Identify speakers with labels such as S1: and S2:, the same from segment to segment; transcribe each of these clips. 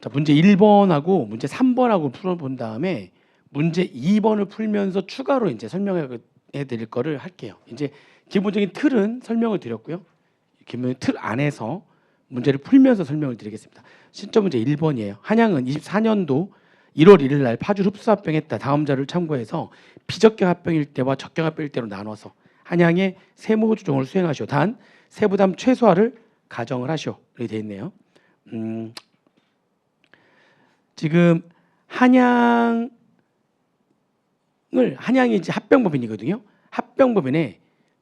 S1: 자, 문제 1번하고 문제 3번하고 풀어본 다음에 문제 2번을 풀면서 추가로 이제 설명해 드릴 거를 할게요. 이제 기본적인 틀은 설명을 드렸고요. 기본 틀 안에서 문제를 풀면서 설명을 드리겠습니다. 신점 문제 1번이에요. 한양은 24년도 1월 1일 날 파주 흡수 합병했다. 다음 자료를 참고해서 비적격 합병일 때와 적격 합병일 때로 나눠서 한양의 세무 조정을 수행하시오. 단 세부담 최소화를 가정을 하시오. 이렇게 되어 있네요. 지금 한양이 이제 합병법인이거든요. 합병법인에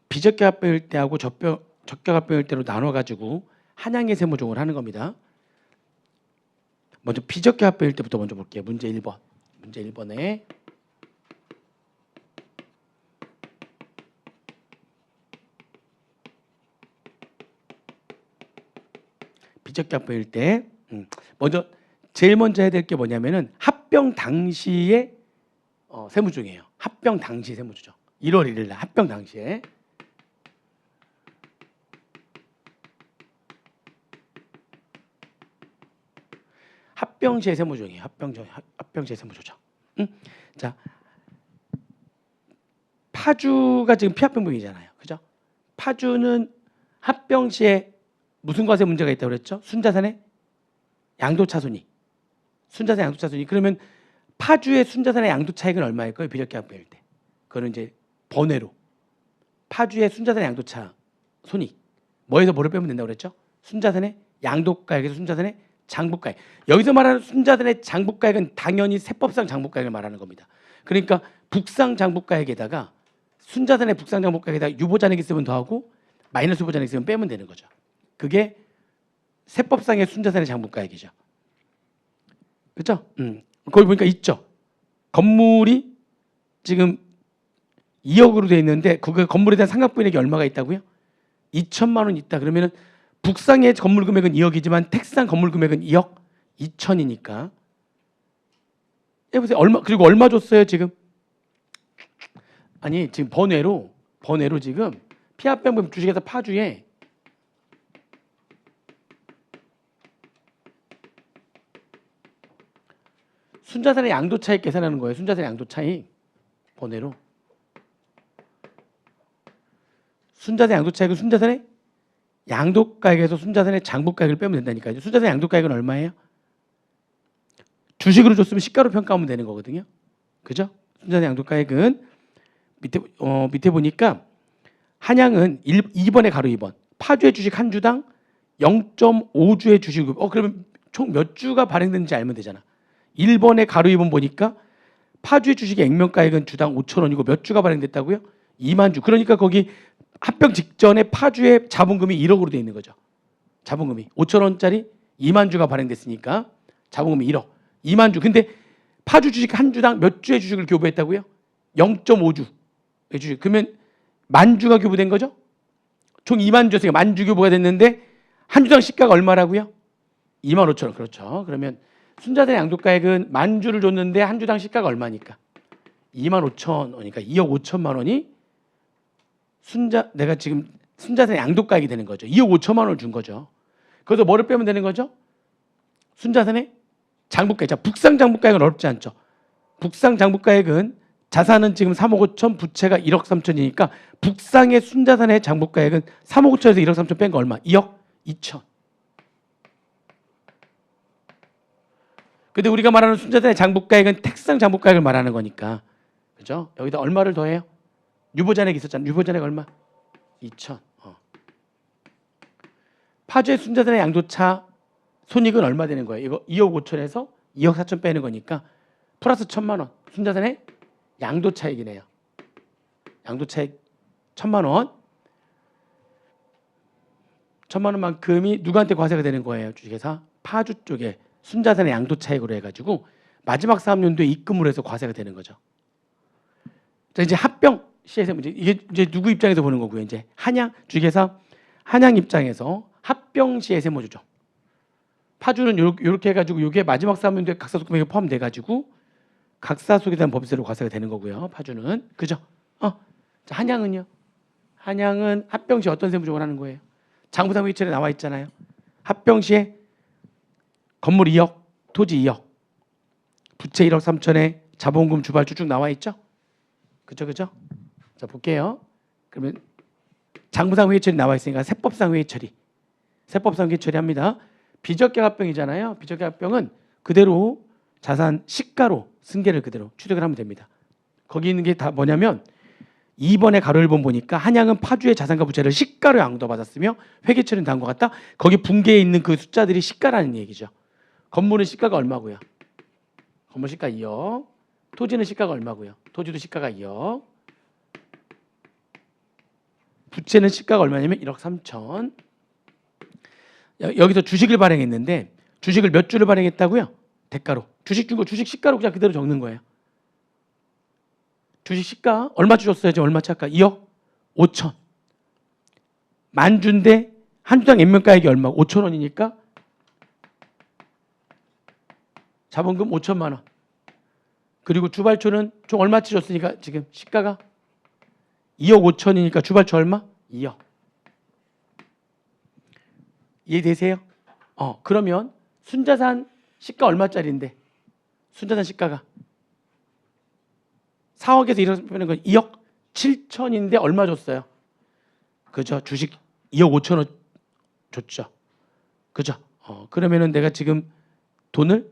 S1: 비적격 합병일 때하고 적격 합병일 때로 나눠 가지고 한양의 세무조정을 하는 겁니다. 먼저 비적격 합병일 때부터 먼저 볼게요. 문제 1번. 문제 1번에 비적격 합병일 때 먼저 제일 먼저 해야 될 게 뭐냐면은 합병 당시의 세무조정이에요. 합병 당시 세무조정. 1월 1일 날 합병 당시에 합병 시의 세무조정이에요. 합병 시의 세무조정. 자, 파주가 지금 피합병법이잖아요. 그죠? 파주는 합병 시에 무슨 과세 문제가 있다고 그랬죠? 순자산의 양도차손이. 순자산 양도차손이. 그러면 파주의 순자산의 양도 차익은 얼마일 거예요? 비적격 합병일 때. 그거는 이제 번외로 파주의 순자산의 양도차 손익. 뭐에서 뭐를 빼면 된다고 그랬죠? 순자산의 양도가액에서 순자산의 장부가액. 여기서 말하는 순자산의 장부가액은 당연히 세법상 장부가액을 말하는 겁니다. 그러니까 북상 장부가액에다가 순자산의 북상 장부가액에다가 유보잔액 있으면 더하고 마이너스 유보잔액 있으면 빼면 되는 거죠. 그게 세법상의 순자산의 장부가액이죠. 그렇죠? 거기 보니까 있죠. 건물이 지금 2억으로 돼 있는데 그 건물에 대한 상각부인액이 얼마가 있다고요? 2천만 원 있다. 그러면은 북상의 건물 금액은 2억이지만 택상 건물 금액은 2억 2천이니까. 해보세요. 그리고 얼마 줬어요 지금? 아니 지금 번외로 지금 피합병법 주식회사 파주에 순자산의 양도차익 계산하는 거예요. 순자산의 양도차익 번외로 순자산 양도차익은 순자산의 양도가액에서 순자산의 장부가액을 빼면 된다니까요. 순자산 양도가액은 얼마예요? 주식으로 줬으면 시가로 평가하면 되는 거거든요. 그죠? 순자산 양도가액은 밑에 보니까 한양은 2번에 가로 2번 파주의 주식 한 주당 0.5주의 주식 그러면 총 몇 주가 발행됐는지 알면 되잖아. 1번에 가로 2번 보니까 파주의 주식의 액면가액은 주당 5,000원이고 몇 주가 발행됐다고요? 2만 주. 그러니까 거기 합병 직전에 파주의 자본금이 1억으로 돼 있는 거죠. 자본금이 5,000원짜리 2만 주가 발행됐으니까 자본금이 1억. 2만 주. 근데 파주 주식 한 주당 몇 주의 주식을 교부했다고요? 0.5주의 주식. 그러면 만 주가 교부된 거죠? 총 2만 주였으니까 만 주 교부가 됐는데 한 주당 시가가 얼마라고요? 2만 5천 원. 그렇죠. 그러면 순자산 양도가액은 만 주를 줬는데 한 주당 시가가 얼마니까? 2만 5천 원이니까 2억 5천만 원이 내가 지금 순자산 양도가액이 되는 거죠. 2억 5천만 원을 준 거죠. 그래서 뭐를 빼면 되는 거죠? 순자산의 장부가액. 자, 북상 장부가액은 어렵지 않죠. 북상 장부가액은 자산은 지금 3억 5천, 부채가 1억 3천이니까 북상의 순자산의 장부가액은 3억 5천에서 1억 3천 뺀 거 얼마? 2억 2천. 근데 우리가 말하는 순자산의 장부가액은 택상 장부가액을 말하는 거니까. 그죠? 여기다 얼마를 더해요? 유보잔액 있었잖아. 유보잔액 얼마? 2천. 파주의 순자산의 양도차 손익은 얼마 되는 거예요? 이거 2억 5천에서 2억 4천 빼는 거니까 플러스 1,000만 원. 순자산의 양도차익이네요. 양도차익 1,000만 원. 1,000만 원만큼이 누구한테 과세가 되는 거예요? 주식회사 파주 쪽에 순자산의 양도차익으로 해가지고 마지막 사업연도에 입금으로 해서 과세가 되는 거죠. 자, 이제 합병 시에서 문제. 이게 이제 누구 입장에서 보는 거고요. 이제 한양 주식회사 한양 입장에서 합병 시의 세무조정. 파주는 이렇게 해가지고 이게 마지막 사업연도에 각사소금액이 포함돼가지고 각사소득에 대한 법세로 과세가 되는 거고요. 파주는 그죠? 자, 한양은요. 한양은 합병 시 어떤 세무조정을 하는 거예요? 장부상회계처에 나와 있잖아요. 합병 시에 건물 2억, 토지 2억, 부채 1억 3천에 자본금 주발주 쭉 나와 있죠? 그죠? 자, 볼게요. 그러면 장부상 회의 처리 나와 있으니까 세법상 회의 처리. 세법상 회의 처리합니다. 비적계합병이잖아요. 비적계합병은 그대로 자산 시가로 승계를 그대로 취득을 하면 됩니다. 거기 있는 게 다 뭐냐면 2번의 가로 1번 보니까 한양은 파주의 자산과 부채를 시가로 양도받았으며 회계 처리는 다음과 같다. 거기 분계에 있는 그 숫자들이 시가라는 얘기죠. 건물은 시가가 얼마고요? 건물 시가 2억. 토지는 시가가 얼마고요? 토지도 시가가 2억. 부채는 시가가 얼마냐면 1억 3천. 여기서 주식을 발행했는데 주식을 몇 주를 발행했다고요? 대가로. 주식 준 거 주식 시가로 그냥 그대로 적는 거예요. 주식 시가 얼마 주셨어요? 지금 얼마 차까? 2억 5천. 만 주인데 한 주당 액면가액이 얼마? 5천 원이니까 자본금 5천만 원. 그리고 주발초는 총 얼마치 줬으니까 지금 시가가 2억 5천이니까 주발초 얼마? 2억. 이해되세요? 그러면 순자산 시가 얼마짜리인데 순자산 시가가 4억에서 이러는 건 2억 7천인데 얼마 줬어요? 그죠? 주식 2억 5천 원 줬죠. 그죠? 그러면은 내가 지금 돈을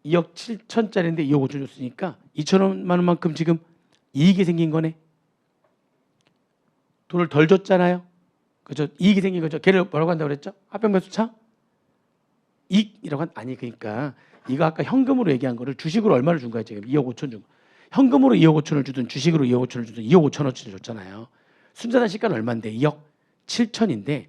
S1: 2억 7천짜리인데 2억 5천 줬으니까 2천만 원만큼 지금 이익이 생긴 거네. 돈을 덜 줬잖아요. 그죠? 이익이 생긴 거죠. 걔를 뭐라고 한다고 그랬죠? 합병매수차? 이익이라고 아니 그러니까 이거 아까 현금으로 얘기한 거를 주식으로 얼마를 준 거야 지금 2억 5천 준 거. 현금으로 2억 5천을 주든 주식으로 2억 5천을 주든 2억 5천어치를 줬잖아요. 순자산 시가는 얼마인데 2억 7천인데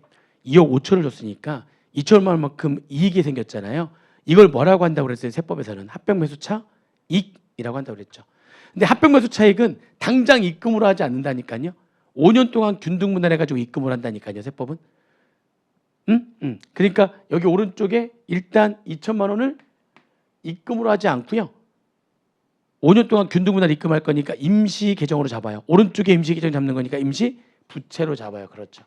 S1: 2억 5천을 줬으니까 2천만 원만큼 이익이 생겼잖아요. 이걸 뭐라고 한다고 그랬어요? 세법에서는 합병매수차 이익이라고 한다고 그랬죠. 근데 합병매수차익은 당장 입금으로 하지 않는다니까요. 5년 동안 균등분할해가지고 입금을 한다니까요. 세법은. 그러니까 여기 오른쪽에 일단 2천만 원을 입금으로 하지 않고요. 5년 동안 균등분할 입금할 거니까 임시 계정으로 잡아요. 오른쪽에 임시 계정 잡는 거니까 임시 부채로 잡아요. 그렇죠.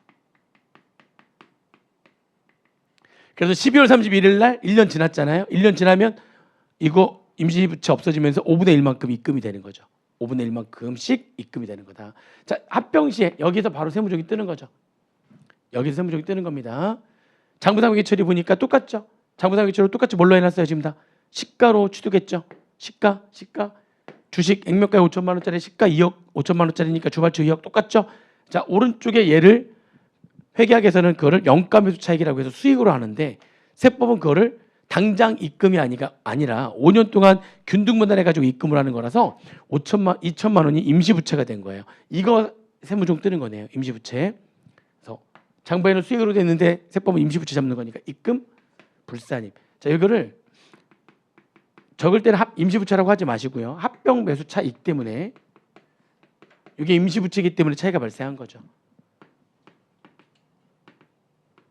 S1: 그래서 12월 31일 날 1년 지났잖아요. 1년 지나면 이거 임시 부채 없어지면서 5분의 1만큼 입금이 되는 거죠. 5분의 1만큼씩 입금이 되는 거다. 자, 합병 시에 여기서 바로 세무조기 뜨는 거죠. 여기서 세무조기 뜨는 겁니다. 장부상 회계 처리 보니까 똑같죠. 장부상 회계 처리 똑같이 뭘로 해놨어요? 지금 다 시가로 취득했죠. 시가 주식 액면가에 5천만 원짜리 시가 2억 5천만 원짜리니까 주발초 2억 똑같죠. 자, 오른쪽에 얘를 회계학에서는 그거를 영가매수 차익이라고 해서 수익으로 하는데 세법은 그거를 당장 입금이 아니라 5년 동안 균등분할해가지고 입금을 하는 거라서 2천만 원이 임시부채가 된 거예요. 이거 세무종 뜨는 거네요. 임시부채. 그래서 장부에는 수익으로 됐는데 세법은 임시부채 잡는 거니까 입금 불산입. 자, 이거를 적을 때는 임시부채라고 하지 마시고요. 합병매수차익 때문에 이게 임시부채이기 때문에 차이가 발생한 거죠.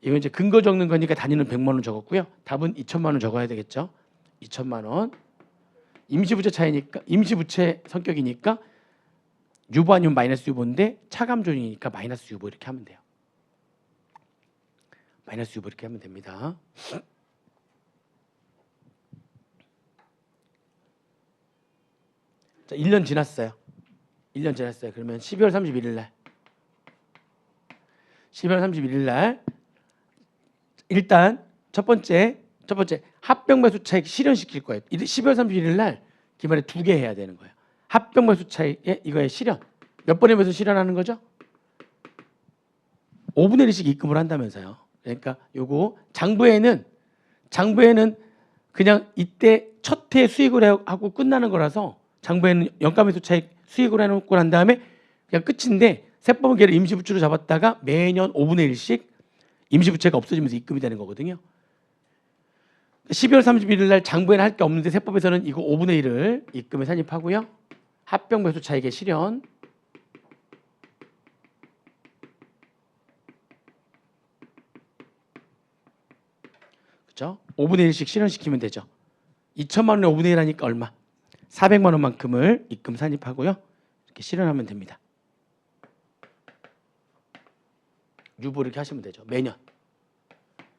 S1: 이거 이제 근거 적는 거니까 단위는 100만 원 적었고요. 답은 2천만 원 적어야 되겠죠. 2천만 원. 임시부채 차이니까 임시부채 성격이니까 유보 아니면 마이너스 유보인데 차감존이니까 마이너스 유보 이렇게 하면 돼요. 마이너스 유보 이렇게 하면 됩니다. 자, 1년 지났어요. 1년 지났어요. 그러면 12월 31일 날 12월 31일 날 일단 첫 번째 합병매수 차익 실현시킬 거예요. 12월 31일 날 기말에 2개 해야 되는 거예요. 합병매수 차익에 이거의 실현. 몇 번에 매수 실현하는 거죠? 5분의 1씩 입금을 한다면서요. 그러니까 요거 장부에는 그냥 이때 첫 해 수익을 하고 끝나는 거라서 장부에는 영가매수 차익 수익을 해놓고 난 다음에 그냥 끝인데 세법은 걔를 임시부채로 잡았다가 매년 5분의 1씩 임시부채가 없어지면서 입금이 되는 거거든요. 12월 31일 날 장부에는 할 게 없는데 세법에서는 이거 5분의 1을 입금에 산입하고요. 합병매수 차익의 실현. 그렇죠? 5분의 1씩 실현시키면 되죠. 2천만 원에 5분의 1 하니까 얼마? 400만 원만큼을 입금 산입하고요. 이렇게 실현하면 됩니다. 유보 이렇게 하시면 되죠. 매년.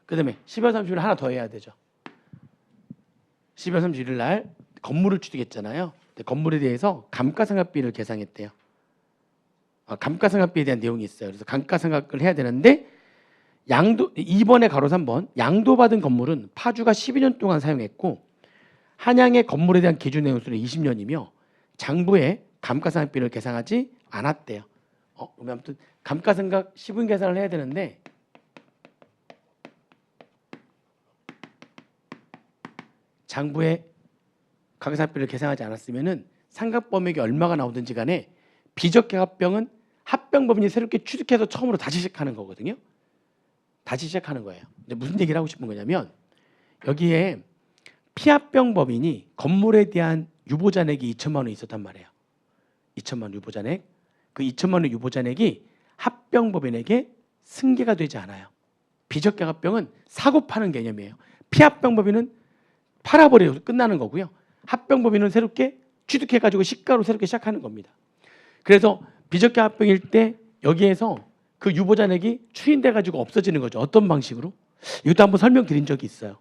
S1: 그 다음에 12월 30일 하나 더 해야 되죠. 12월 31일 날 건물을 취득했잖아요. 건물에 대해서 감가상각비를 계상했대요. 감가상각비에 대한 내용이 있어요. 그래서 감가상각을 해야 되는데 양도 2번에 가로 3번 양도받은 건물은 파주가 12년 동안 사용했고 한양의 건물에 대한 기준 내용수는 20년이며 장부에 감가상각비를 계상하지 않았대요. 그러면 아무튼 감가상각 시분 계산을 해야 되는데 장부에 감가상각비를 계상하지 않았으면은 상각범액이 얼마가 나오든지 간에 비적계합병은 합병법인이 새롭게 취득해서 처음으로 다시 시작하는 거거든요. 다시 시작하는 거예요. 근데 무슨 얘기를 하고 싶은 거냐면 여기에 피합병법인이 건물에 대한 유보잔액이 2천만 원 있었단 말이에요. 2천만 원 유보잔액. 그 2천만 원 유보잔액이 합병법인에게 승계가 되지 않아요. 비적계합병은 사고 파는 개념이에요. 피합병법인은 팔아버려서 끝나는 거고요. 합병법인은 새롭게 취득해가지고 시가로 새롭게 시작하는 겁니다. 그래서 비적계합병일 때 여기에서 그 유보잔액이 추인돼가지고 없어지는 거죠. 어떤 방식으로? 이것도 한번 설명드린 적이 있어요.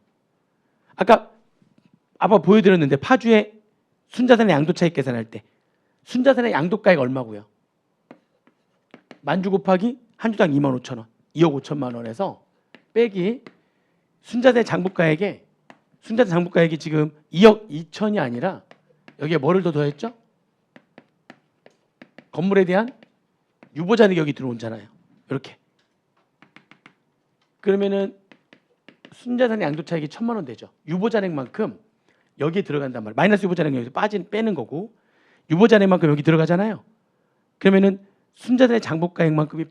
S1: 아까 보여드렸는데 파주의 순자산의 양도차익 계산할 때 순자산의 양도가액 얼마고요? 만주 곱하기 한 주당 25,000원, 2억 5천만 원에서 빼기 순자산 장부가액에 순자산 장부가액이 지금 2억 2천이 아니라 여기에 뭐를 더 더했죠? 건물에 대한 유보잔액이 여기 들어오잖아요. 이렇게. 그러면은 순자산의 양도차익이 1,000만 원 되죠. 유보잔액만큼 여기에 들어간단 말이에요. 마이너스 유보잔액 여기서 빼는 거고 유보잔액만큼 여기 들어가잖아요. 그러면은 순자산의 장부가액만큼이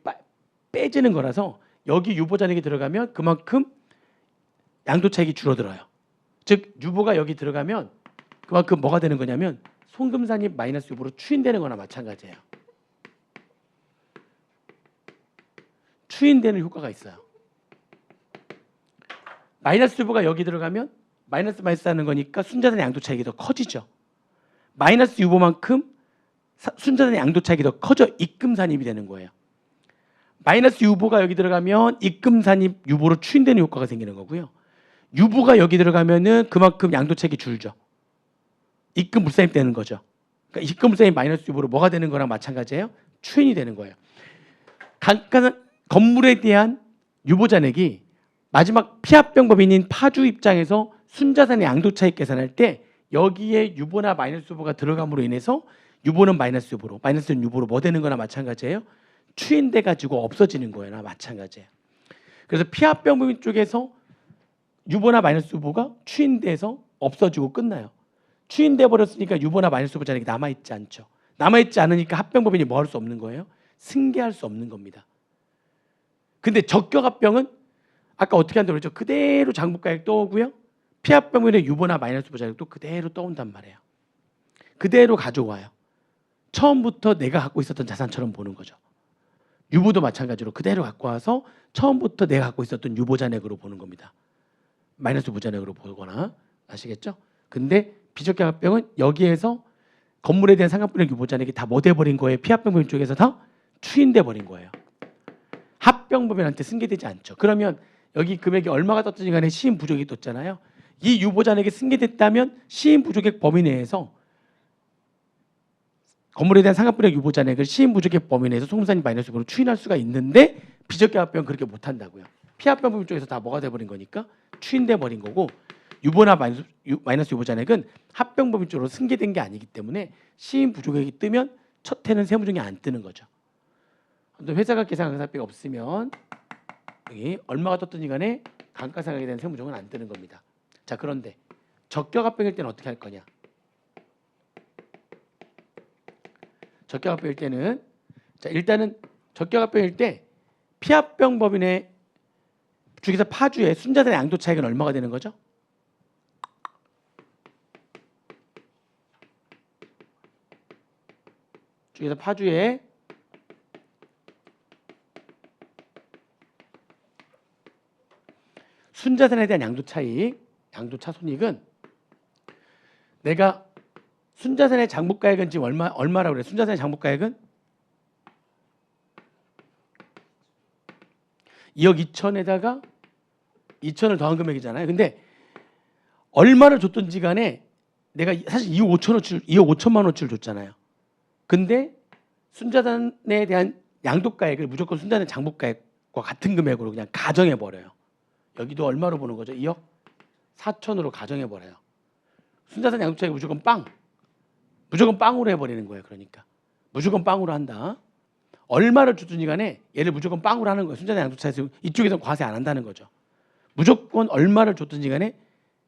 S1: 빼지는 거라서 여기 유보잔액이 들어가면 그만큼 양도차익이 줄어들어요. 즉 유보가 여기 들어가면 그만큼 뭐가 되는 거냐면 송금산입 마이너스 유보로 추인되는 거나 마찬가지예요. 추인되는 효과가 있어요. 마이너스 유보가 여기 들어가면 마이너스 하는 거니까 순자산의 양도차익이 더 커지죠. 마이너스 유보만큼 순자산의 양도차익이 더 커져 입금산입이 되는 거예요. 마이너스 유보가 여기 들어가면 입금산입 유보로 추인되는 효과가 생기는 거고요. 유보가 여기 들어가면은 그만큼 양도차익이 줄죠. 입금불산입 되는 거죠. 그러니까 입금불산입 마이너스 유보로 뭐가 되는 거랑 마찬가지예요. 추인이 되는 거예요. 건물에 대한 유보잔액이 마지막 피합병법인인 파주 입장에서 순자산의 양도차익 계산할 때 여기에 유보나 마이너스 유보가 들어감으로 인해서 유보는 마이너스 유보로 마이너스는 유보로 뭐 되는 거나 마찬가지예요. 추인돼 가지고 없어지는 거나 마찬가지예요. 그래서 피합병법인 쪽에서 유보나 마이너스 유보가 추인돼서 없어지고 끝나요. 추인돼 버렸으니까 유보나 마이너스 유보 잔액이 남아있지 않죠. 남아있지 않으니까 합병법인이 뭐 할 수 없는 거예요? 승계할 수 없는 겁니다. 근데 적격합병은 아까 어떻게 한다고 그랬죠? 그대로 장부가액 떠오고요. 피합병법인의 유보나 마이너스 유보 잔액도 그대로 떠온단 말이에요. 그대로 가져와요. 처음부터 내가 갖고 있었던 자산처럼 보는 거죠. 유보도 마찬가지로 그대로 갖고 와서 처음부터 내가 갖고 있었던 유보 잔액으로 보는 겁니다. 마이너스 유보 잔액으로 보거나 아시겠죠? 근데 비적격합병은 여기에서 건물에 대한 상각분의 유보 잔액이 다 뭐 돼버린 거예요? 피합병법인 쪽에서 다 추인돼 버린 거예요. 합병법인한테 승계되지 않죠. 그러면 여기 금액이 얼마가 떴든지 간에 시인 부족이 떴잖아요. 이 유보 잔액이 승계됐다면 시인 부족액 범위 내에서 건물에 대한 상각분의 유보 잔액을 시인 부족액 범위 내에서 송금산입 마이너스 유보로 추인할 수가 있는데 비적격합병은 그렇게 못한다고요. 피합병법인 쪽에서 다 뭐가 돼버린 거니까 추인돼 버린 거고 유보나 마이너스 유보 잔액은 합병법인 쪽으로 승계된 게 아니기 때문에 시인 부족액이 뜨면 첫 해는 세무증이 안 뜨는 거죠. 또 회사가 계산 감가상각비가 없으면 여기 얼마가 떴든지 간에 감가상각에 대한 세무증은 안 뜨는 겁니다. 자, 그런데 적격합병일 때는 어떻게 할 거냐? 적격합병일 때는 자, 일단은 적격합병일 때 피합병법인의 중에서 파주의 순자산의 양도 차익은 얼마가 되는 거죠? 중에서 파주의 순자산에 대한 양도 차익, 양도 차손익은 내가 순자산의 장부가액은 지금 얼마라고 그래? 순자산의 장부가액은 2억 2천에다가 2천을 더한 금액이잖아요. 근데 얼마를 줬든지 간에 내가 사실 2억 5천만 원어치를 줬잖아요. 근데 순자산에 대한 양도가액을 무조건 순자산 장부가액과 같은 금액으로 그냥 가정해 버려요. 여기도 얼마로 보는 거죠? 2억 4천으로 가정해 버려요. 순자산 양도차익 무조건 빵으로 해버리는 거예요. 그러니까 무조건 빵으로 한다. 얼마를 줬든지 간에 얘를 무조건 빵으로 하는 거예요. 순자산 양도차익 이쪽에서 과세 안 한다는 거죠. 무조건 얼마를 줬든지 간에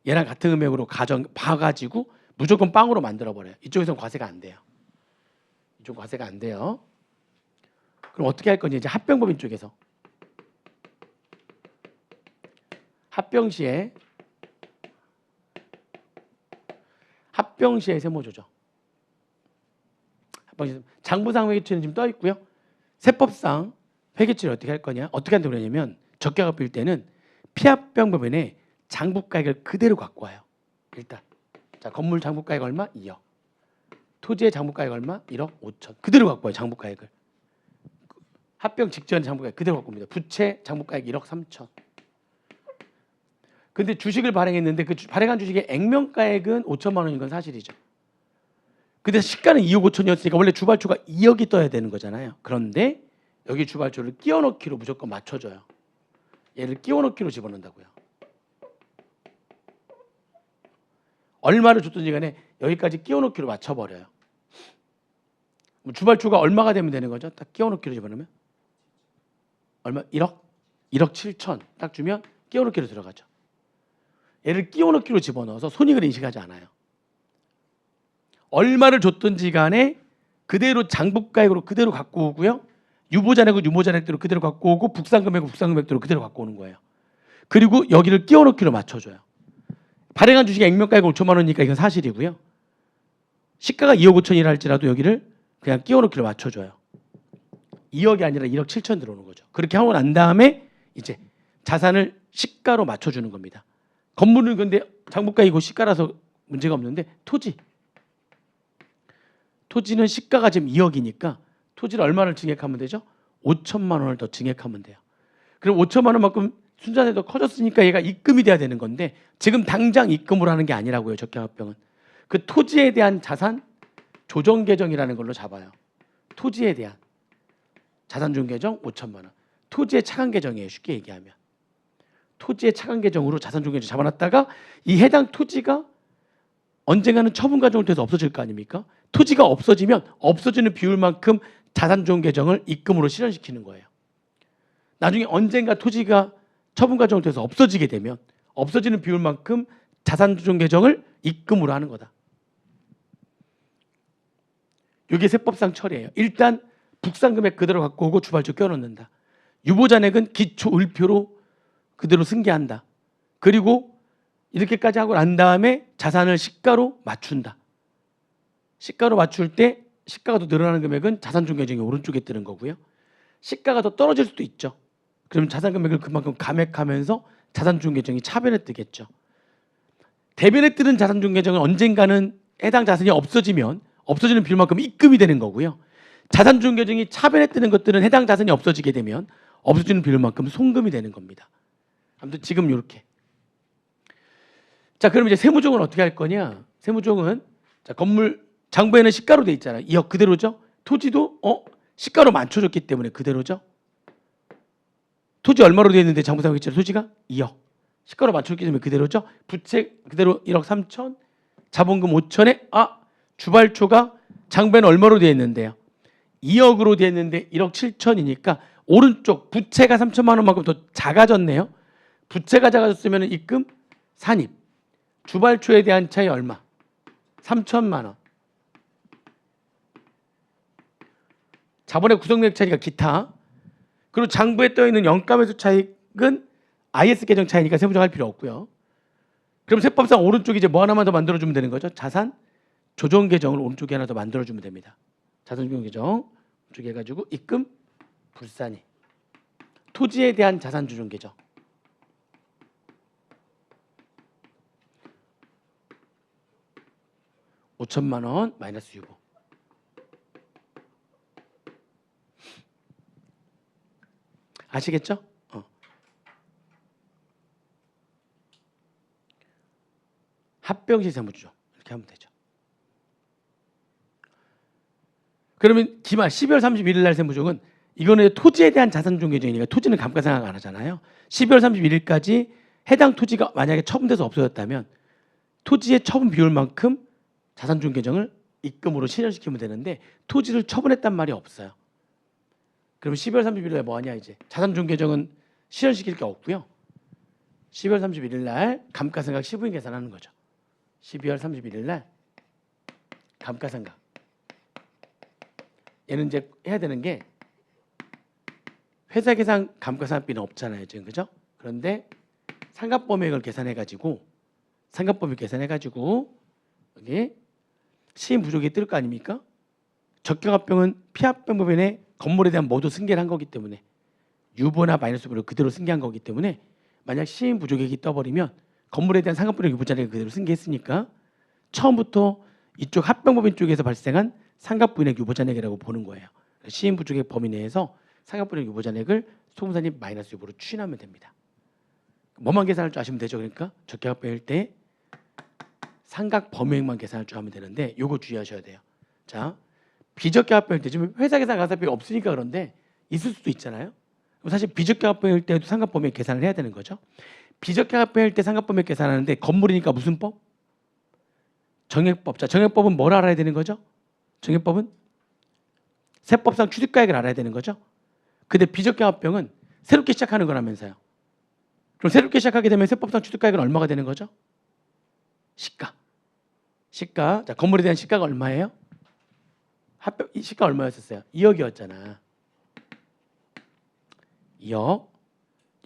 S1: 얘랑 같은 금액으로 봐가지고 무조건 빵으로 만들어 버려요. 이쪽에서는 과세가 안 돼요. 이쪽 과세가 안 돼요. 그럼 어떻게 할 거냐? 이제 합병법인 쪽에서 합병 시에 세무조정. 장부상 회계처는 지금 떠 있고요. 세법상 회계처를 어떻게 할 거냐? 어떻게 한다고 그러냐면 적격을 빌 때는 피합병법인에 장부가액을 그대로 갖고 와요. 일단 자, 건물 장부가액 얼마? 2억. 토지의 장부가액 얼마? 1억 5천. 그대로 갖고 와요. 장부가액을. 합병 직전 장부가액 그대로 갖고 옵니다. 부채 장부가액 1억 3천. 근데 주식을 발행했는데 그 발행한 주식의 액면가액은 5천만 원인 건 사실이죠. 근데 시가는 2억 5천이었으니까 원래 주발초가 2억이 떠야 되는 거잖아요. 그런데 여기 주발초를 끼워 넣기로 무조건 맞춰줘요. 얘를 끼워 넣기로 집어넣는다고요. 얼마를 줬든지 간에 여기까지 끼워 넣기로 맞춰버려요. 주발초가 얼마가 되면 되는 거죠? 딱 끼워 넣기로 집어넣으면 얼마? 1억? 1억 7천 딱 주면 끼워 넣기로 들어가죠. 얘를 끼워 넣기로 집어넣어서 손익을 인식하지 않아요. 얼마를 줬든지 간에 그대로 장부가액으로 그대로 갖고 오고요. 유보잔액은 유보잔액대로 그대로 갖고 오고 북상금액은 북상금액대로 그대로 갖고 오는 거예요. 그리고 여기를 끼워 넣기로 맞춰줘요. 발행한 주식의 액면가액은 5천만 원이니까 이건 사실이고요. 시가가 2억 5천이라 할지라도 여기를 그냥 끼워 넣기로 맞춰줘요. 2억이 아니라 1억 7천 들어오는 거죠. 그렇게 하고 난 다음에 이제 자산을 시가로 맞춰주는 겁니다. 건물은 근데 장부가이고 시가라서 문제가 없는데 토지는 시가가 지금 2억이니까 토지를 얼마를 증액하면 되죠? 5천만 원을 더 증액하면 돼요. 그럼 5천만 원만큼 순자산이 더 커졌으니까 얘가 입금이 돼야 되는 건데 지금 당장 입금으로 하는 게 아니라고요. 적격합병은. 그 토지에 대한 자산 조정 계정이라는 걸로 잡아요. 토지에 대한 자산 조정 계정 5천만 원. 토지의 차감 계정이에요. 쉽게 얘기하면. 토지의 차감 계정으로 자산 조정 계정 잡아놨다가 이 해당 토지가 언젠가는 처분 과정을 통해서 없어질 거 아닙니까? 토지가 없어지면 없어지는 비율만큼 자산 조정 계정을 입금으로 실현시키는 거예요. 나중에 언젠가 토지가 처분 과정을 통해서 없어지게 되면 없어지는 비율만큼 자산 조정 계정을 입금으로 하는 거다. 이게 세법상 처리예요. 일단 북상금액 그대로 갖고 오고 주발초 껴넣는다. 유보잔액은 기초 을표로 그대로 승계한다. 그리고 이렇게까지 하고 난 다음에 자산을 시가로 맞춘다. 시가로 맞출 때 시가가 더 늘어나는 금액은 자산 조정 계정이 오른쪽에 뜨는 거고요. 시가가 더 떨어질 수도 있죠. 그럼 자산 금액을 그만큼 감액하면서 자산 조정 계정이 차변에 뜨겠죠. 대변에 뜨는 자산 조정 계정은 언젠가는 해당 자산이 없어지면 없어지는 비율만큼 입금이 되는 거고요. 자산 조정 계정이 차변에 뜨는 것들은 해당 자산이 없어지게 되면 없어지는 비율만큼 송금이 되는 겁니다. 아무튼 지금 이렇게. 자, 그럼 이제 세무조정은 어떻게 할 거냐? 세무조정은 자, 건물 장부에는 시가로 돼 있잖아요. 2억 그대로죠. 토지도 시가로 맞춰줬기 때문에 그대로죠. 토지 얼마로 돼 있는데 장부상 회계처럼 토지가 2억. 시가로 맞춰줬기 때문에 그대로죠. 부채 그대로 1억 3천. 자본금 5천에 주발초가 장부에는 얼마로 돼 있는데요? 2억으로 돼 있는데 1억 7천이니까 오른쪽 부채가 3천만 원만큼 더 작아졌네요. 부채가 작아졌으면 입금 산입. 주발초에 대한 차이 얼마? 3천만 원. 자본의 구성매력 차이가 기타. 그리고 장부에 떠 있는 영가매수 차익은 IS 계정 차이니까 세무조정할 필요 없고요. 그럼 세법상 오른쪽에 이제 뭐 하나만 더 만들어주면 되는 거죠? 자산 조정 계정을 오른쪽에 하나 더 만들어주면 됩니다. 자산 조정 계정 오른쪽에 해가지고 입금 불산이 토지에 대한 자산 조정 계정. (5천만 원) 마이너스 유보. 아시겠죠? 합병시 세무조정 이렇게 하면 되죠. 그러면 기말 12월 31일 날 세무조정은 이거는 토지에 대한 자산종교정이니까 토지는 감가상각 안 하잖아요. 12월 31일까지 해당 토지가 만약에 처분돼서 없어졌다면 토지의 처분 비율만큼 자산종교정을 입금으로 실현시키면 되는데 토지를 처분했단 말이 없어요. 그럼 12월 31일에 뭐 하냐 이제 자산종교정은 실현시킬 게 없고요. 12월 31일 날 감가상각 시부인 계산하는 거죠. 12월 31일 날 감가상각. 얘는 이제 해야 되는 게 회사 계산 감가상각비는 없잖아요, 지금 그죠? 그런데 상각범위액을 계산해가지고 여기 시인 부족이 뜰 거 아닙니까? 적격합병은 피합병법인의 건물에 대한 모두 승계를 한 거기 때문에 유보나 마이너스분을 그대로 승계한 거기 때문에 만약 시인 부족액이 떠버리면 건물에 대한 상각분의 유보자리를 그대로 승계했으니까 처음부터 이쪽 합병법인 쪽에서 발생한 상각분의 유보잔액이라고 보는 거예요. 시인 부족액 범위 내에서 상각분의 유보잔액을 소금사님 마이너스 유보로 추인하면 됩니다. 뭐만 계산할 줄 아시면 되죠. 그러니까 적격합병일 때 상각 범위액만 계산할 줄 하면 되는데 요거 주의하셔야 돼요. 자, 비적격합병일 때 지금 회사 계산 가산비가 없으니까 그런데 있을 수도 있잖아요. 사실 비적격합병일 때도 상각 범위액 계산을 해야 되는 거죠. 비적격합병일 때 상각 범위액 계산하는데 건물이니까 무슨 법? 정액법. 자, 정액법은 뭘 알아야 되는 거죠? 정액법은 세법상 취득가액을 알아야 되는 거죠. 근데 비적격합병은 새롭게 시작하는 거라면서요. 그럼 새롭게 시작하게 되면 세법상 취득가액은 얼마가 되는 거죠? 시가. 시가. 자, 건물에 대한 시가가 얼마예요? 이 시가 얼마였었어요? 2억이었잖아. 2억.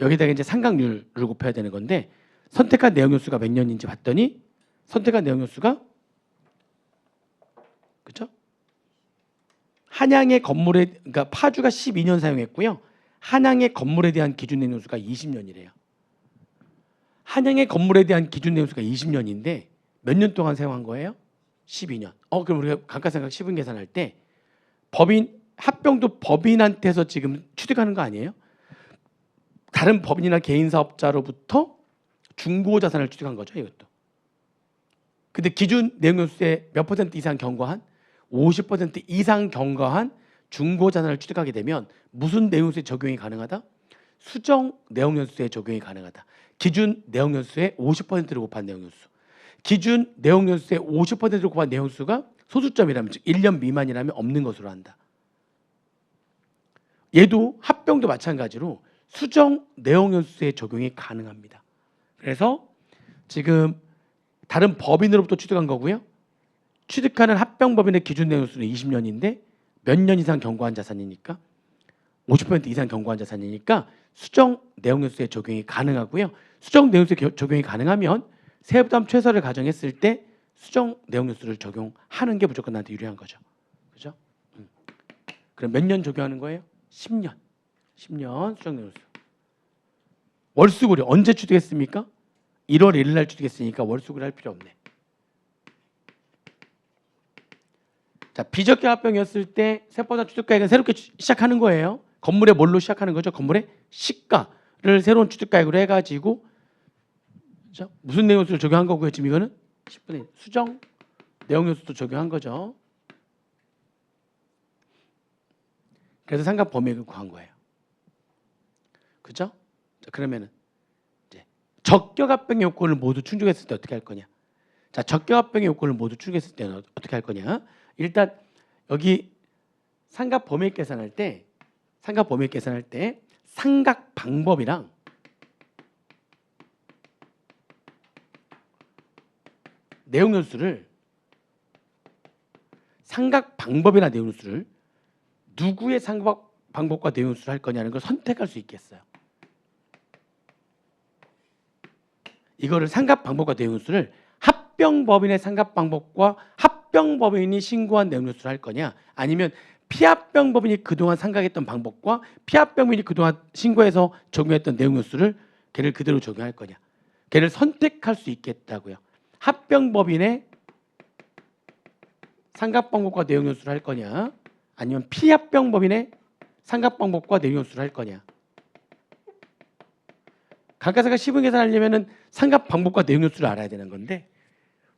S1: 여기다가 이제 상각률을 곱해야 되는 건데 선택한 내용 요수가 몇 년인지 봤더니 선택한 내용 요수가 그렇죠? 한양의 건물에 그러니까 파주가 12년 사용했고요. 한양의 건물에 대한 기준 내용 요수가 20년이래요. 한양의 건물에 대한 기준 내용 요수가 20년인데 몇 년 동안 사용한 거예요? 12년. 그럼 우리가 감가상각 시분 계산할 때 법인 합병도 법인한테서 지금 취득하는 거 아니에요? 다른 법인이나 개인 사업자로부터 중고 자산을 취득한 거죠, 이것도. 근데 기준 내용 요소에 몇 퍼센트 이상 경과한 50% 이상 경과한 중고 자산을 취득하게 되면 무슨 내용 요소에 적용이 가능하다? 수정 내용 요소에 적용이 가능하다. 기준 내용 요소에 50%를 곱한 내용 요소. 기준 내용 요소에 50%를 곱한 내용 수가 소수점이라면 즉 1년 미만이라면 없는 것으로 한다. 얘도 합병도 마찬가지로 수정 내용 요소에 적용이 가능합니다. 그래서 지금 다른 법인으로부터 취득한 거고요. 취득하는 합병법인의 기준 내용 요소는 20년인데 몇 년 이상 경과한 자산이니까 50% 이상 경과한 자산이니까 수정 내용 요소에 적용이 가능하고요. 수정 내용 요소에 적용이 가능하면 세부담 최소를 가정했을 때 수정 내용 요소를 적용하는 게 무조건 나한테 유리한 거죠. 그죠? 그럼 몇 년 적용하는 거예요? 10년. 10년 수정 내용 요소. 월수구리 언제 취득했습니까? 1월 1일 날 취득했으니까 월수구리 할 필요 없네. 자, 비적격 합병이었을 때 세법상 취득가액은 새롭게 시작하는 거예요. 건물에 뭘로 시작하는 거죠? 건물의 시가를 새로운 취득가액으로 해가지고 그렇죠? 무슨 내용 요소를 적용한 거고요. 지금 이거는 10분의 1 수정 내용 요소도 적용한 거죠. 그래서 상각 범위액을 구한 거예요. 그죠? 자, 그러면은 이제 적격 합병의 요건을 모두 충족했을 때 어떻게 할 거냐? 자, 적격 합병의 요건을 모두 충족했을 때는 어떻게 할 거냐? 일단 여기 상각 범위액 계산할 때 상각 방법이랑 내용 요소를 상각 방법이나 내용 요소를 누구의 상각 방법과 내용 요소를 할 거냐는 걸 선택할 수 있겠어요. 이거를 상각 방법과 내용 요소를 합병법인의 상각 방법과 합병법인이 신고한 내용 요소를 할 거냐 아니면 피합병법인이 그동안 상각했던 방법과 피합병법인이 그동안 신고해서 적용했던 내용 요소를 걔를 그대로 적용할 거냐 걔를 선택할 수 있겠다고요. 합병법인의 상각 방법과 내용 요소를 할 거냐 아니면 피합병법인의 상각 방법과 내용 요소를 할 거냐. 감가상각 시분 계산하려면은 상각 방법과 내용 요소를 알아야 되는 건데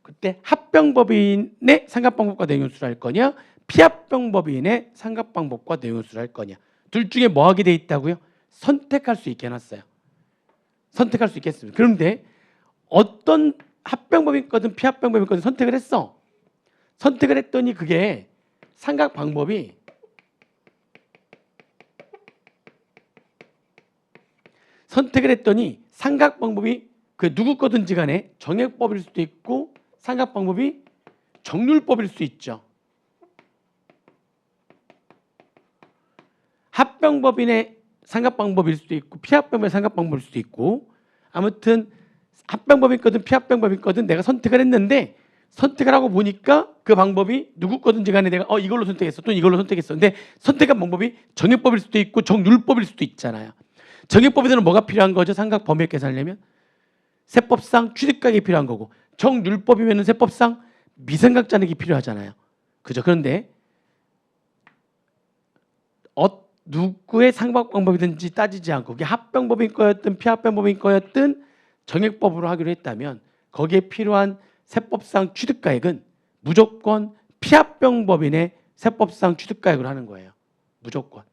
S1: 그때 합병법인의 상각방법과 내용연수를 할 거냐, 피합병법인의 상각방법과 내용연수를 할 거냐. 둘 중에 뭐 하게 돼 있다고요? 선택할 수 있게 해놨어요. 선택할 수 있게 했습니다. 그런데 어떤 합병법인 거든 피합병법인 거든 선택을 했어. 선택을 했더니 그게 상각방법이 선택을 했더니 상각방법이 그 누구 거든지 간에 정액법일 수도 있고 상각방법이 정률법일 수 있죠. 합병법인의 상각방법일 수도 있고 피합병법의 상각방법일 수도 있고 아무튼 합병법인 거든 피합병법인 거든 내가 선택을 했는데 선택을 하고 보니까 그 방법이 누구 거든지 간에 내가 이걸로 선택했어 또는 이걸로 선택했어. 근데 선택한 방법이 정액법일 수도 있고 정률법일 수도 있잖아요. 정액법에서는 뭐가 필요한 거죠? 상각 범위액 계산하려면 세법상 취득가액이 필요한 거고 정률법이면 세법상 미상각잔액이 필요하잖아요. 그죠? 그런데 누구의 상각방법이든지 따지지 않고 그게 합병법인 거였든 피합병법인 거였든 정액법으로 하기로 했다면 거기에 필요한 세법상 취득가액은 무조건 피합병법인의 세법상 취득가액으로 하는 거예요. 무조건.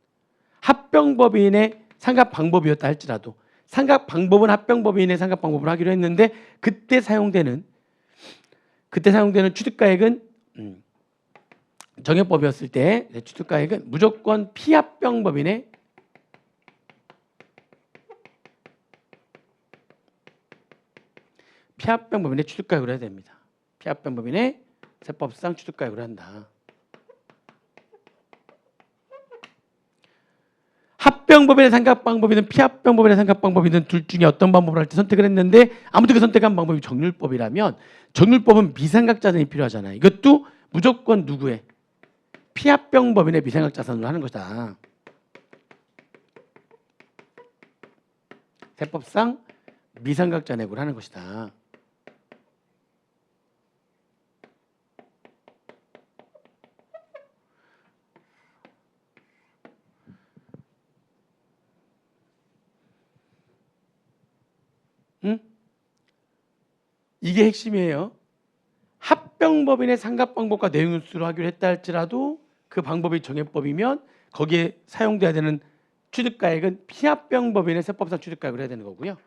S1: 합병법인의 상각방법이었다 할지라도 상각방법은 합병법인의 상각방법으로 하기로 했는데 그때 사용되는 취득가액은 정액법이었을 때 취득가액은 무조건 피합병법인의 취득가액으로 해야 됩니다. 피합병법인의 세법상 취득가액으로 한다. 합병법인의 상각방법이든 피합병법인의 상각방법이든 둘 중에 어떤 방법을 할지 선택을 했는데 아무튼 그 선택한 방법이 정률법이라면 정률법은 미상각자산이 필요하잖아요. 이것도 무조건 누구의? 피합병법인의 미상각자산으로 하는 것이다. 세법상 미상각잔액으로 하는 것이다. 이게 핵심이에요. 합병법인의 상각방법과 내용연수를 하기로 했다 할지라도 그 방법이 정액법이면 거기에 사용돼야 되는 취득가액은 피합병법인의 세법상 취득가액으로 해야 되는 거고요.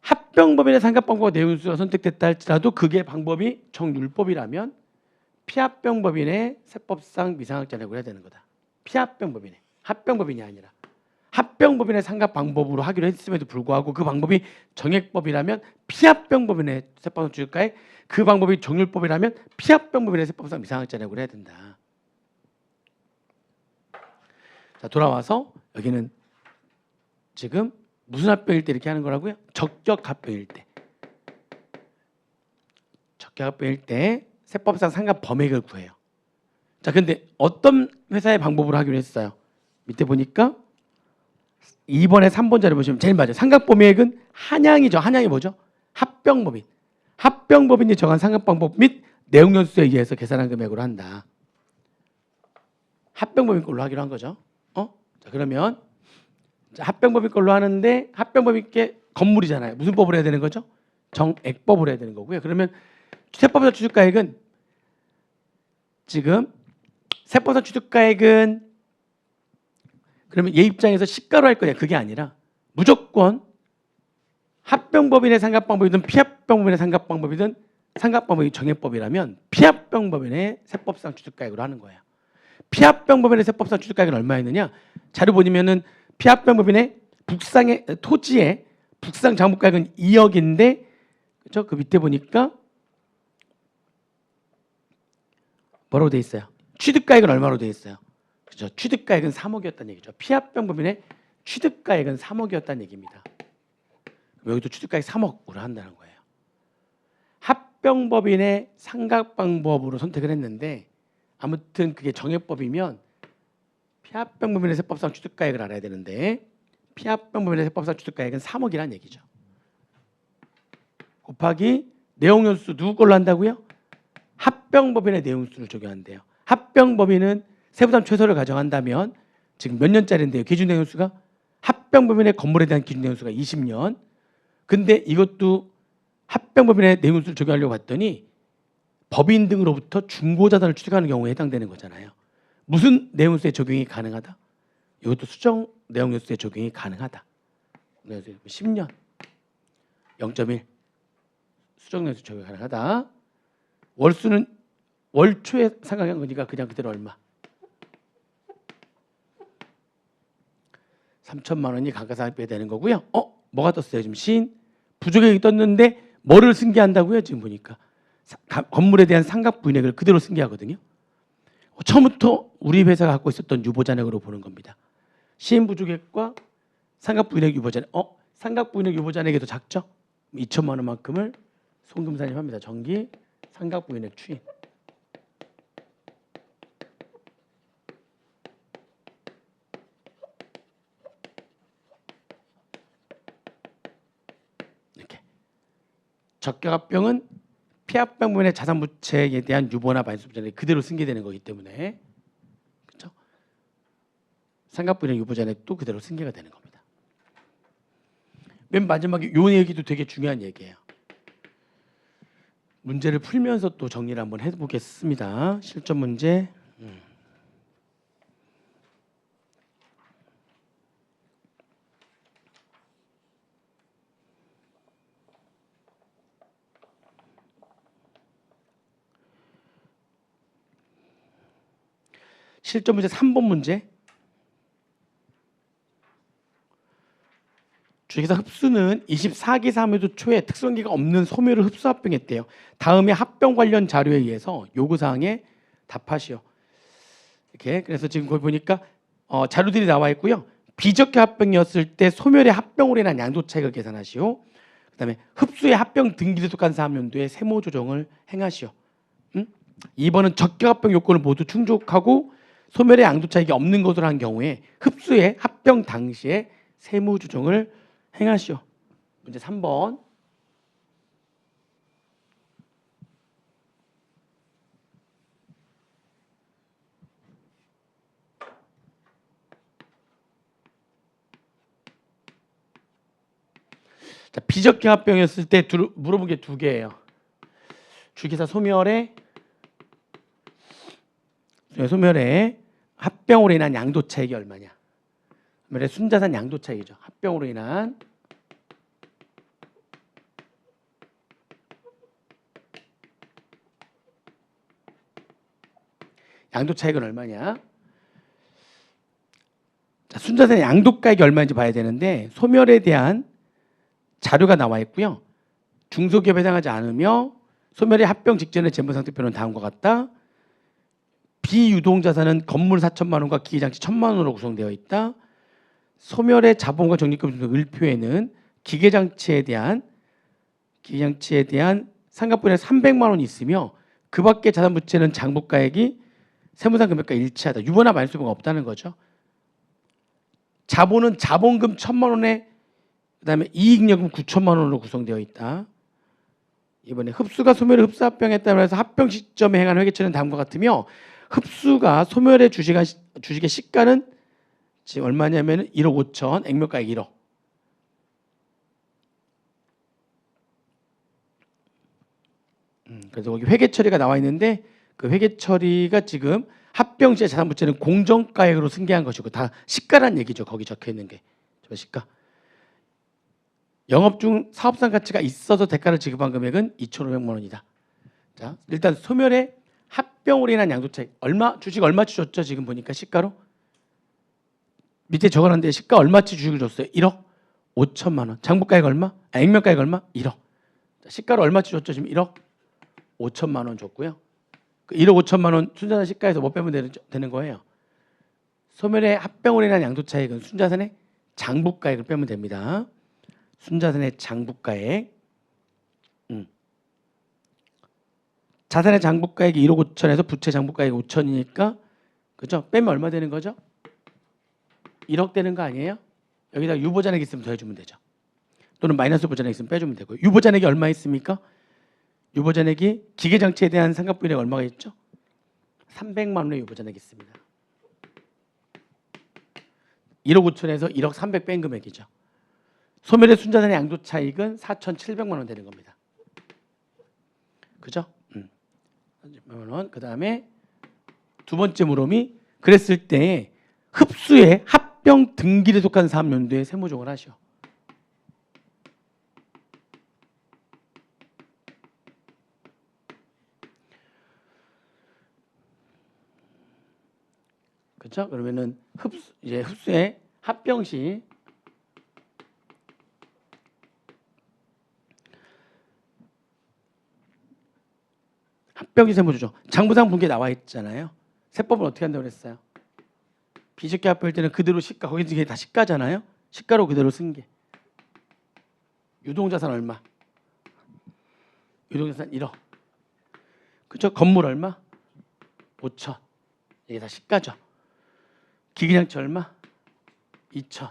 S1: 합병법인의 상각방법과 내용연수가 선택됐다 할지라도 그게 방법이 정률법이라면 피합병법인의 세법상 미상각잔액으로 해야 되는 거다. 피합병법인의, 합병법인이 아니라. 합병법인의 상각방법으로 하기로 했음에도 불구하고 그 방법이 정액법이라면 피합병법인의 세법상 취득가액, 그 방법이 정률법이라면 피합병법인의 세법상 미상각잔액으로 해야 된다. 자, 돌아와서 여기는 지금 무슨 합병일 때 이렇게 하는 거라고요? 적격합병일 때. 적격합병일 때 세법상 상각 범액을 구해요. 자, 근데 어떤 회사의 방법으로 하기로 했어요? 밑에 보니까 2번에 3번 자료 보시면 제일 맞아요. 상각 범액은 한양이죠. 한양이 뭐죠? 합병법인. 합병법인이 정한 상각방법 및 내용연수에 의해서 계산한 금액으로 한다. 합병법인 걸로 하기로 한 거죠. 자, 그러면 합병법인 걸로 하는데 합병법인 게 건물이잖아요. 무슨 법으로 해야 되는 거죠? 정액법으로 해야 되는 거고요. 그러면 세법상 취득가액은 지금 세법상 취득가액은 그러면 얘 입장에서 시가로 할 거냐? 그게 아니라 무조건 합병법인의 상각방법이든 피합병법인의 상각방법이든 상각방법이 정액법이라면 피합병법인의 세법상 취득가액으로 하는 거예요. 피합병법인의 세법상 취득가액은 얼마였느냐? 자료 보시면은 피합병법인의 북상의 토지의 북상 장부가액은 2억인데 그렇죠? 그 밑에 보니까 뭐라고 돼 있어요? 취득가액은 얼마로 돼 있어요? 그죠? 취득가액은 3억이었다는 얘기죠. 피합병법인의 취득가액은 3억이었다는 얘기입니다. 여기도 취득가액 3억으로 한다는 거예요. 합병법인의 상각방법으로 선택을 했는데 아무튼 그게 정액법이면 피합병법인의 세법상 취득가액을 알아야 되는데 피합병법인의 세법상 취득가액은 3억이라는 얘기죠. 곱하기 내용연수 누구 걸로 한다고요? 합병법인의 내용수를 적용한대요. 합병법인은 세부담 최소를 가정한다면 지금 몇 년짜리인데요. 기준내용수가 합병법인의 건물에 대한 기준내용수가 20년. 근데 이것도 합병법인의 내용수를 적용하려고 봤더니 법인 등으로부터 중고자산을 취득하는 경우에 해당되는 거잖아요. 무슨 내용수에 적용이 가능하다? 이것도 수정 내용수에 적용이 가능하다. 10년 0.1 수정 내용수 적용 가능하다. 월수는 월초에 상각한 거니까 그냥 그대로 얼마? 3천만 원이 감가상각비가 되는 거고요. 뭐가 떴어요? 지금 시인 부족액이 떴는데 뭐를 승계한다고요? 지금 보니까 건물에 대한 상각 부인액을 그대로 승계하거든요. 처음부터 우리 회사가 갖고 있었던 유보잔액으로 보는 겁니다. 시인 부족액과 상각 부인액 유보잔액. 상각 부인액 유보잔액이 더 작죠? 2천만 원만큼을 송금사님 합니다. 정기 상각 부인액 추인. 이렇게 적격합병은 피합병분의 자산부채에 대한 유보나 반수부잔액이 그대로 승계되는 거기 때문에 그렇죠? 상각부인의 유보잔액도 그대로 승계가 되는 겁니다. 맨 마지막에 요 얘기도 되게 중요한 얘기예요. 문제를 풀면서 또 정리를 한번 해보겠습니다. 실전 문제. 실전 문제 3번 문제. 주식회사 흡수는 24기 사무도 초에 특수관계가 없는 소멸을 흡수 합병했대요. 다음에 합병 관련 자료에 의해서 요구사항에 답하시오. 이렇게 그래서 지금 거기 보니까 자료들이 나와 있고요. 비적격 합병이었을 때 소멸의 합병으로 인한 양도 차익을 계산하시오. 그다음에 흡수의 합병 등기를 속한 사업연도에 세무 조정을 행하시오. 2번은 적격 합병 요건을 모두 충족하고 소멸의 양도 차익이 없는 것으로 한 경우에 흡수의 합병 당시에 세무 조정을 행하시오. 문제 3번. 자, 비적격 합병이었을 때 물어본 게 두 개예요. 주식회사 소멸의 합병으로 인한 양도 차익이 얼마냐? 소멸의 순자산 양도 차익이죠. 합병으로 인한 양도 차익은 얼마냐? 자, 순자산의 양도가액이 얼마인지 봐야 되는데 소멸에 대한 자료가 나와 있고요. 중소기업에 해당하지 않으며 소멸의 합병 직전의 재무상태표는 다음과 같다. 비유동자산은 건물 4천만 원과 기계장치 1,000만 원으로 구성되어 있다. 소멸의 자본과 적립금 등 을표에는 기계장치에 대한 상각분의 300만 원이 있으며 그 밖에 자산부채는 장부가액이 세무상 금액과 일치하다. 유보나 말소가 없다는 거죠. 자본은 자본금 1,000만 원에 그다음에 이익여금 9천만 원으로 구성되어 있다. 이번에 흡수가 소멸의 흡수합병에 따라서 합병 시점에 행한 회계처리는 다음과 같으며 흡수가 소멸의 주식의 시가는 지금 얼마냐면 1억 5천, 액면가액 1억. 그래서 거기 회계처리가 나와 있는데 그 회계처리가 지금 합병 시의 자산부채는 공정가액으로 승계한 것이고 다 시가란 얘기죠. 거기 적혀 있는 게 저 시가. 영업 중 사업상 가치가 있어서 대가를 지급한 금액은 2,500만 원이다. 자, 일단 소멸의 합병으로 인한 양도차익 주식 얼마치 줬죠? 지금 보니까 시가로 밑에 적어놨는데 시가 얼마치 주식을 줬어요? 1억 5천만 원. 장부가액 얼마? 액면가액 얼마? 1억. 자, 시가로 얼마치 줬죠? 지금 1억 5천만 원 줬고요. 그 1억 5천만 원 순자산 시가에서 뭐 빼면 되는 거예요? 소멸의 합병으로 인한 양도차익은 순자산의 장부가액을 빼면 됩니다. 순자산의 장부가액. 자산의 장부가액이 1억 5천에서 부채 장부가액이 5천이니까 그죠? 빼면 얼마 되는 거죠? 1억 되는 거 아니에요? 여기다 유보잔액 있으면 더해주면 되죠. 또는 마이너스 보잔액 있으면 빼주면 되고요. 유보잔액이 얼마 있습니까? 유보잔액이 기계장치에 대한 상각부인액 얼마가 있죠? 300만 원의 유보잔액이 있습니다. 1억 5천에서 1억 300 뺀 금액이죠. 소멸의 순자산의 양도차익은 4,700만 원 되는 겁니다. 그죠? 30만 원. 그다음에 두 번째 물음이 그랬을 때 흡수의 합병 등기에 속한 사업연도에 세무조정을 하시오. 그렇죠? 그러면은 흡수의 합병 시 합병시 세무조정 장부상 분기에 나와 있잖아요. 세법은 어떻게 한다고 그랬어요? 비식계 합병할 때는 그대로 시가 거기 이게 다 시가잖아요. 시가로 그대로 쓴 게 유동자산 얼마? 유동자산 1억. 그렇죠? 건물 얼마? 5천. 이게 다 시가죠. 기계장치 얼마? 2천.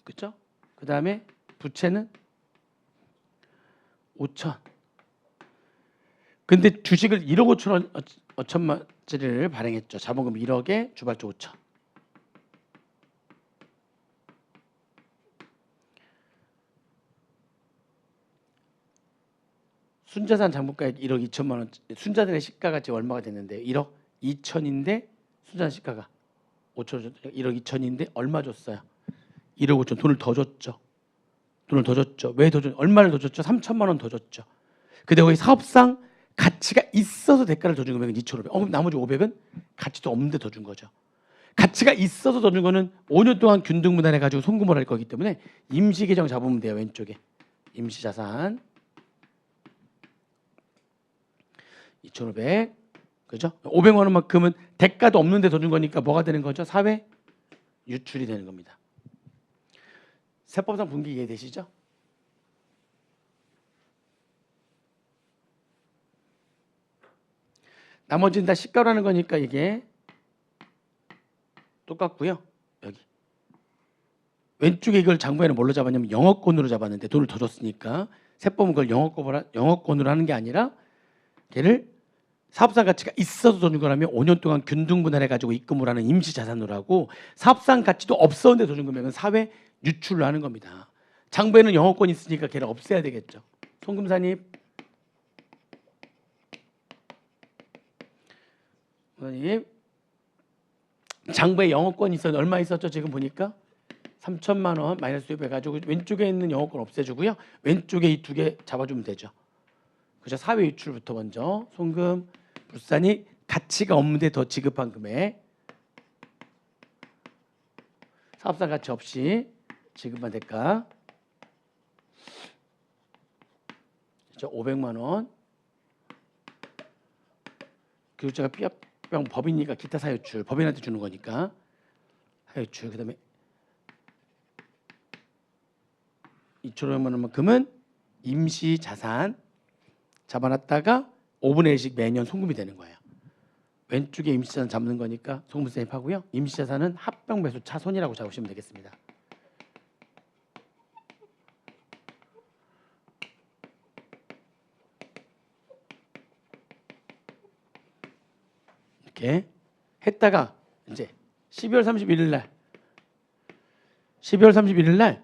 S1: 그렇죠? 그다음에 부채는 5천. 근데 주식을 1억 5천 5천만짜리를 발행했죠. 자본금 1억에 주발주 5천. 순자산 장부가액 1억 2천만 원. 순자산의 시가가 지금 얼마가 됐는데 1억 2천인데 순자산 시가가 5천 1억 2천인데 얼마 줬어요? 1억 5천. 돈을 더 줬죠. 돈을 더 줬죠. 왜 더 줬죠? 얼마를 더 줬죠? 3천만 원 더 줬죠. 근데 거기 사업상 가치가 있어서 대가를 더 준 금액은 2,500. 그럼 나머지 500은 가치도 없는데 더 준 거죠. 가치가 있어서 더 준 거는 5년 동안 균등분할해 가지고 송금을 할 거기 때문에 임시계정 잡으면 돼요. 왼쪽에 임시자산 2,500. 그죠? 500만 원만큼은 대가도 없는데 더 준 거니까 뭐가 되는 거죠? 사회 유출이 되는 겁니다. 세법상 분기 이해되시죠? 나머지는 다 시가라는 거니까 이게 똑같고요. 여기 왼쪽에 이걸 장부에는 뭘로 잡았냐면 영업권으로 잡았는데 돈을 더 줬으니까 세법은 그걸 영업권으로 하는 게 아니라 걔를 사업상 가치가 있어서 더 준 거라면 5년 동안 균등분할해 가지고 입금을 하는 임시자산으로 하고 사업상 가치도 없었는데 더 준 거면 사회 유출로 하는 겁니다. 장부에는 영업권이 있으니까 걔를 없애야 되겠죠. 송금산입 장부에 영업권이 있었는데 얼마 있었죠? 지금 보니까 3천만 원 마이너스 수입 해가지고 왼쪽에 있는 영업권 없애주고요. 왼쪽에 이 두 개 잡아주면 되죠. 그죠? 사회 유출부터 먼저 송금 불산이 가치가 없는데 더 지급한 금액 사업상 가치 없이 지급한 대가 그죠? 500만 원 교육자가 피합병 법이니까 기타 사유출 법인한테 주는 거니까 사유출 그다음에 2,500만 원만큼은 임시 자산 잡아놨다가 5분의 1씩 매년 송금이 되는 거예요. 왼쪽에 임시 자산 잡는 거니까 송금 세입하고요. 임시 자산은 합병 매수 차손이라고 잡으시면 되겠습니다. 이렇게 했다가 이제 12월 31일 날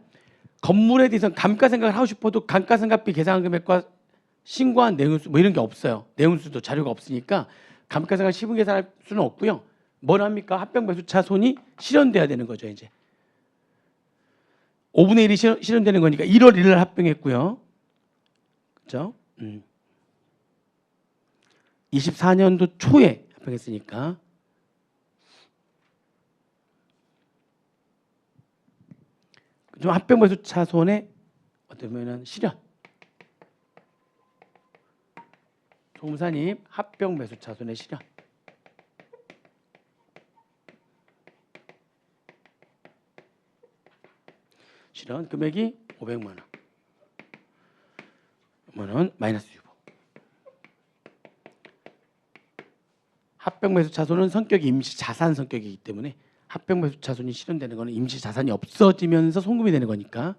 S1: 건물에 대해서 감가상각을 하고 싶어도 감가상각비 계산 금액과 신고한 내용수 뭐 이런 게 없어요. 내용수도 자료가 없으니까 감가상각 시분 계산할 수는 없고요. 뭘 합니까? 합병 매수차 손이 실현돼야 되는 거죠. 이제 5분의 1이 실현되는 거니까 1월 1일 날 합병했고요. 그렇죠? 24년도 초에 합병했으니까 좀 합병 매수차 손의 어떻게 보면은 실현 송산입 합병 매수차 손의 실현 금액이 500만 원 마이너스 유보 합병 매수차손은 성격이 임시 자산 성격이기 때문에 합병 매수차손이 실현되는 것은 임시 자산이 없어지면서 송금이 되는 거니까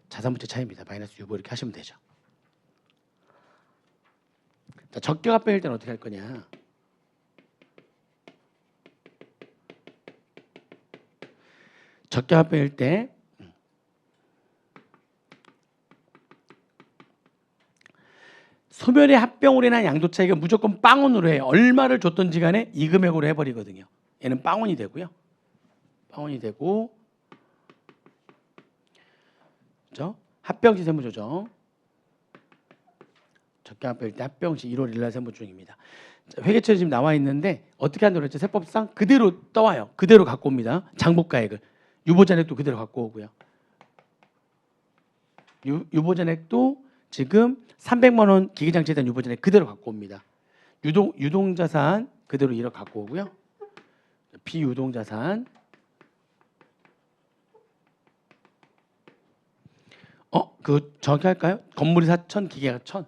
S1: 자산부채 차이입니다. 마이너스 유보 이렇게 하시면 되죠. 자, 적격 합병일 때는 어떻게 할 거냐? 적격 합병일 때 소멸의 합병으로 인한 양도 차익은 무조건 빵원으로 해요. 얼마를 줬던지 간에 이 금액으로 해버리거든요. 얘는 빵원이 되고요. 빵원이 되고, 그렇죠? 합병시 세무조정. 적격합병일 때 합병시 1월 1일 날 세무 중입니다. 회계처리 지금 나와 있는데 어떻게 한다고 그랬죠? 세법상 그대로 떠와요. 그대로 갖고 옵니다. 장부가액을. 유보잔액도 그대로 갖고 오고요. 유보잔액도 지금 300만 원 기계장치에 대한 유보잔액 그대로 갖고 옵니다. 유동자산 그대로 1억 갖고 오고요. 비유동자산 그거 정확히 할까요? 건물이 4천, 기계가 1,000.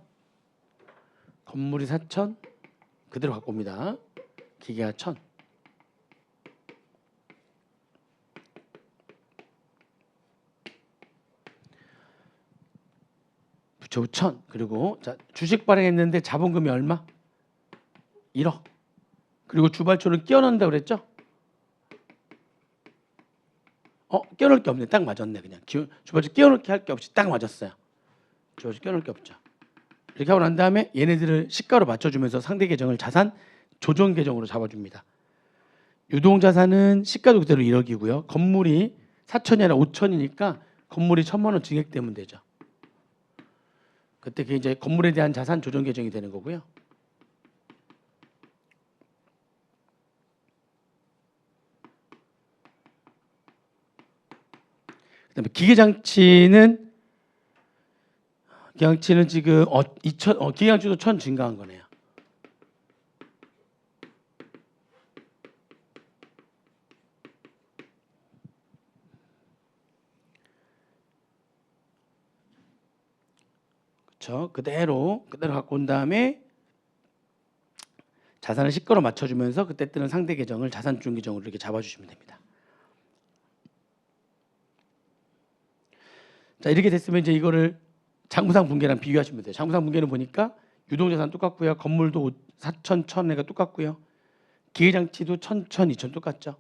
S1: 건물이 4천 그대로 갖고 옵니다. 기계가 1,000. 부채 5천. 그리고 자, 주식 발행했는데 자본금이 얼마? 1억. 그리고 주발초는 끼워넣는다고 그랬죠? 끼워넣을 게 없네. 딱 맞았네. 그냥 주발초 끼워넣기 할 게 없이 딱 맞았어요. 주발초 끼워넣을 게 없죠. 이렇게 하고 난 다음에 얘네들을 시가로 맞춰주면서 상대 계정을 자산 조정 계정으로 잡아줍니다. 유동자산은 시가도 그대로 1억이고요. 건물이 4천이 아니라 5천이니까 건물이 1,000만 원 증액되면 되죠. 그때 그게 이제 건물에 대한 자산 조정 계정이 되는 거고요. 그다음에 기계장치는 지금 기계장치도 1,000 증가한 거네요. 그렇죠? 그대로 갖고 온 다음에 자산을 시가로 맞춰주면서 그때 뜨는 상대 계정을 자산 조정 계정으로 이렇게 잡아주시면 됩니다. 자, 이렇게 됐으면 이제 이거를 장부상 분계랑 비교하시면 돼요. 장부상 분계는 보니까 유동자산 똑같고요. 건물도 4천, 1,000가 똑같고요. 기계장치도 1,000, 2,000 똑같죠.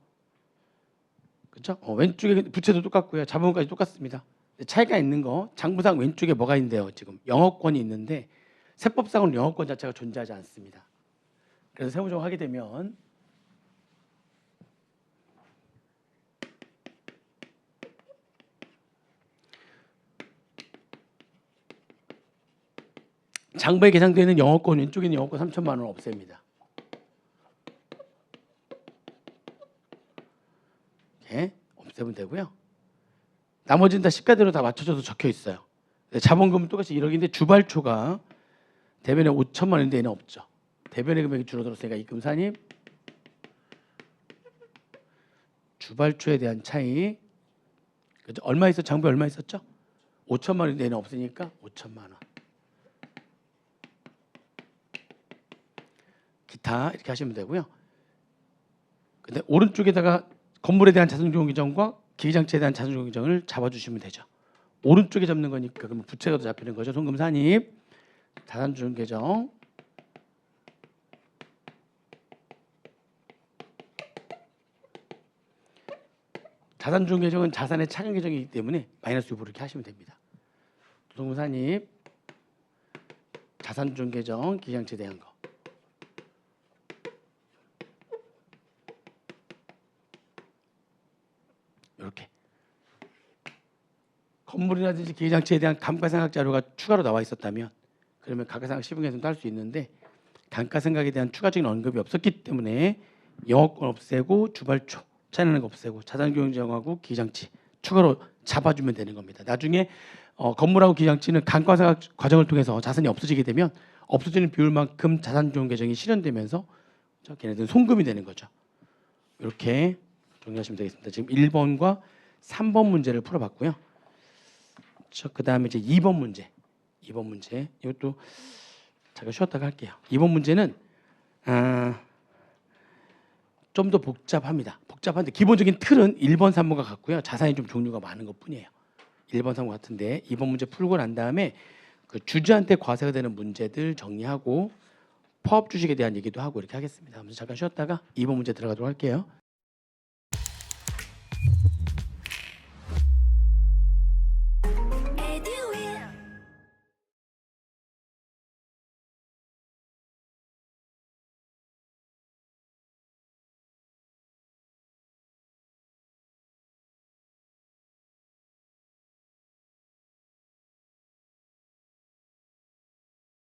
S1: 그렇죠? 왼쪽에 부채도 똑같고요. 자본금까지 똑같습니다. 차이가 있는 거 장부상 왼쪽에 뭐가 있는데요. 지금 영업권이 있는데 세법상은 영업권 자체가 존재하지 않습니다. 그래서 세무조정 하게 되면 장부에 계상되어 있는 영업권 왼쪽에 있는 영업권 3천만 원 없앱니다. 이렇게 없애면 되고요. 나머지는 다 시가대로 다 맞춰져서 적혀 있어요. 자본금은 똑같이 1억인데 주발초가 대변에 5천만 원인데 얘는 없죠. 대변의 금액이 줄어들었으니까 입금 산입 주발초에 대한 차이 그죠? 얼마 있어? 장부에 얼마 있었죠? 5천만 원인데 얘는 없으니까 5천만 원. 기타 이렇게 하시면 되고요. 근데 오른쪽에다가 건물에 대한 자산조정 계정과 기계장치에 대한 자산조정 계정을 잡아주시면 되죠. 오른쪽에 잡는 거니까 그러면 부채가 더 잡히는 거죠. 송금 산입, 자산조정 계정, 자산조정 계정은 자산의 차감 계정이기 때문에 마이너스 유보를 이렇게 하시면 됩니다. 송금 산입, 자산조정 계정, 기계장치에 대한 거. 이렇게 건물이라든지 기계장치에 대한 감가상각 자료가 추가로 나와 있었다면 그러면 감가상각 시분계산도 할 수 있는데 감가상각에 대한 추가적인 언급이 없었기 때문에 영업권 없애고 주발초 차이나는 거 없애고 자산교정하고 기계장치 추가로 잡아주면 되는 겁니다. 나중에 건물하고 기계장치는 감가상각 과정을 통해서 자산이 없어지게 되면 없어지는 비율만큼 자산조정 계정이 실현되면서 걔네들은 송금이 되는 거죠. 이렇게 정리하시면 되겠습니다. 지금 1번과 3번 문제를 풀어봤고요. 그 다음에 이제 2번 문제. 이것도 잠깐 쉬었다가 할게요. 2번 문제는 좀 더 복잡합니다. 복잡한데 기본적인 틀은 1번, 3번과 같고요. 자산이 좀 종류가 많은 것뿐이에요. 1번, 3번 같은데 2번 문제 풀고 난 다음에 그 주주한테 과세가 되는 문제들 정리하고 파업 주식에 대한 얘기도 하고 이렇게 하겠습니다. 잠깐 쉬었다가 2번 문제 들어가도록 할게요.